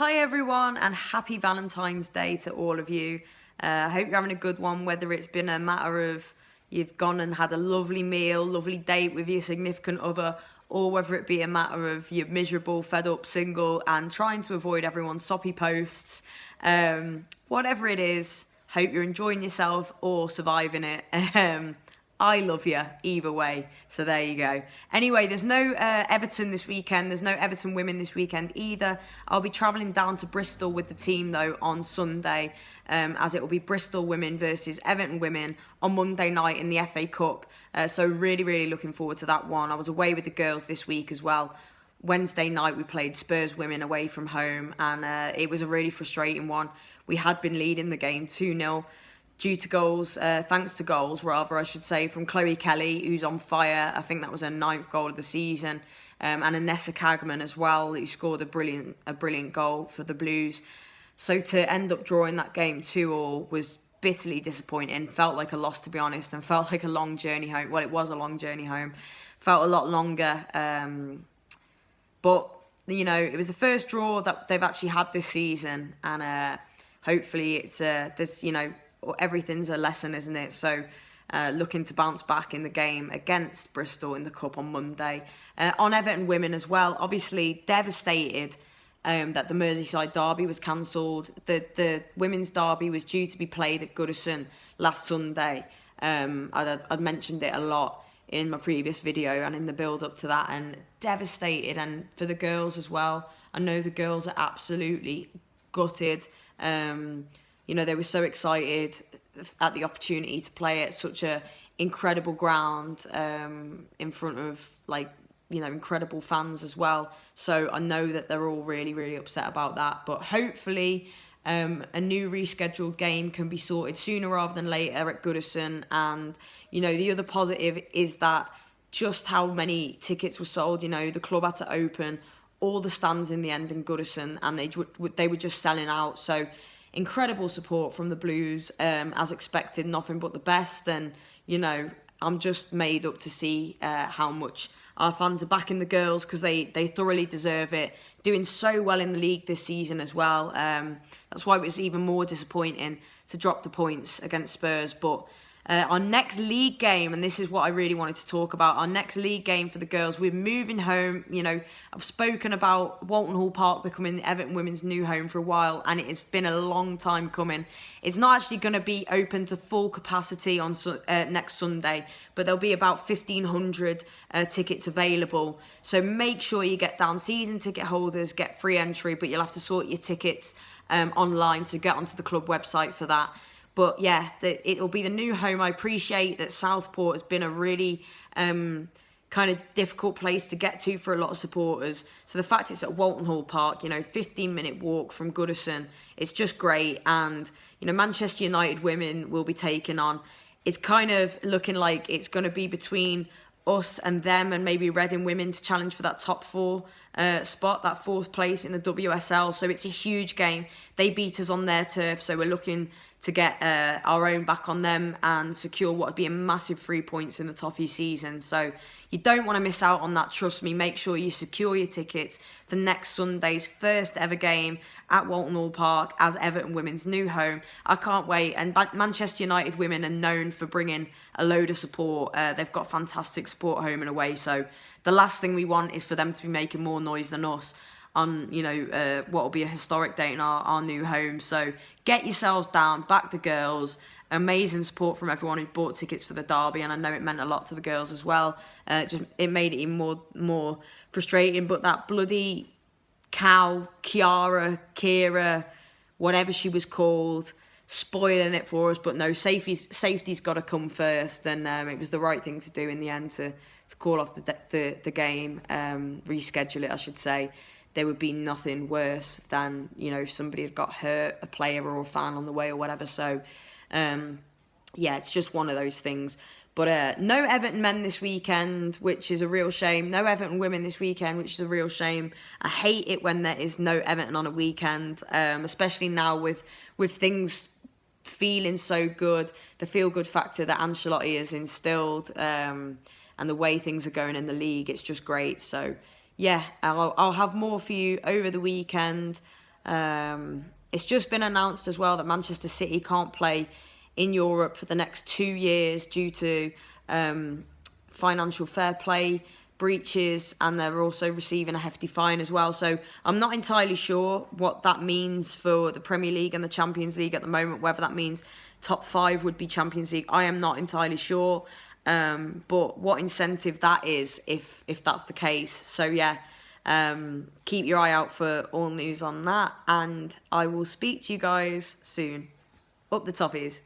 Hi everyone, and happy Valentine's Day to all of you. I hope you're having a good one, whether it's been a matter of you've gone and had a lovely meal, lovely date with your significant other, or whether it be a matter of you're miserable, fed up, single, and trying to avoid everyone's soppy posts. Whatever it is, hope you're enjoying yourself or surviving it. I love you either way. So there you go. Anyway, there's no Everton this weekend. There's no Everton Women this weekend either. I'll be travelling down to Bristol with the team though on Sunday, as it will be Bristol Women versus Everton Women on Monday night in the FA Cup. So really looking forward to that one. I was away with the girls this week as well. Wednesday night we played Spurs Women away from home, and it was a really frustrating one. We had been leading the game 2-0. Due to goals, thanks to goals, rather, I should say, from Chloe Kelly, who's on fire. I think that was her 9th goal of the season. And Anessa Kagman as well, who scored a brilliant goal for the Blues. So to end up drawing that game 2-2 was bitterly disappointing. Felt like a loss, to be honest, and felt like a long journey home. Well, it was a long journey home. Felt a lot longer. But, you know, it was the first draw that they've actually had this season. And hopefully it's, there's, you know, everything's a lesson, isn't it? So looking to bounce back in the game against Bristol in the Cup on Monday. On Everton Women as well, obviously devastated that the Merseyside derby was cancelled. The women's derby was due to be played at Goodison last Sunday. I'd mentioned it a lot in my previous video and in the build up to that, and devastated. And for the girls as well, I know the girls are absolutely gutted. You know, they were so excited at the opportunity to play at such a incredible ground in front of, like, you know, incredible fans as well. So I know that they're all really upset about that. But hopefully a new rescheduled game can be sorted sooner rather than later at Goodison. And, you know, the other positive is that just how many tickets were sold. You know, the club had to open all the stands in the end in Goodison, and they were just selling out. So incredible support from the Blues, as expected, nothing but the best. And, you know, I'm just made up to see how much our fans are backing the girls, because they thoroughly deserve it. Doing so well in the league this season as well. That's why it was even more disappointing to drop the points against Spurs. But our next league game, and this is what I really wanted to talk about, our next league game for the girls, we're moving home. You know, I've spoken about Walton Hall Park becoming the Everton Women's new home for a while, and it has been a long time coming. It's not actually going to be open to full capacity on next Sunday, but there'll be about 1,500 tickets available. So make sure you get down. Season ticket holders get free entry, but you'll have to sort your tickets online to get onto the club website for that. But yeah, it'll be the new home. I appreciate that Southport has been a really kind of difficult place to get to for a lot of supporters. So the fact it's at Walton Hall Park, you know, 15-minute walk from Goodison, it's just great. And, you know, Manchester United Women will be taking on. It's kind of looking like it's going to be between us and them, and maybe Reading Women to challenge for that top 4 spot, that 4th place in the WSL. So it's a huge game. They beat us on their turf, so we're looking to get our own back on them and secure what would be a massive 3 points in the Toffee season. So you don't want to miss out on that, trust me. Make sure you secure your tickets for next Sunday's first ever game at Walton Hall Park as Everton Women's new home. I can't wait. And Manchester United Women are known for bringing a load of support. They've got fantastic support home and away. So the last thing we want is for them to be making more noise than us on, you know, what will be a historic day in our new home. So get yourselves down, back the girls. Amazing support from everyone who bought tickets for the derby, and I know it meant a lot to the girls as well. It made it even more frustrating. But that bloody cow, Kira, whatever she was called, spoiling it for us. But no, safety's got to come first, and it was the right thing to do in the end to call off the game, reschedule it, I should say. There would be nothing worse than, you know, if somebody had got hurt, a player or a fan on the way or whatever. So, yeah, it's just one of those things. But no Everton men this weekend, which is a real shame. No Everton women this weekend, which is a real shame. I hate it when there is no Everton on a weekend, especially now with things feeling so good. The feel-good factor that Ancelotti has instilled, and the way things are going in the league, it's just great. So, yeah, I'll have more for you over the weekend. It's just been announced as well that Manchester City can't play in Europe for the next 2 years due to financial fair play breaches, and they're also receiving a hefty fine as well. So I'm not entirely sure what that means for the Premier League and the Champions League at the moment, whether that means top 5 would be Champions League. I am not entirely sure, but what incentive that is if that's the case. So yeah, keep your eye out for all news on that, and I will speak to you guys soon. Up the Toffees.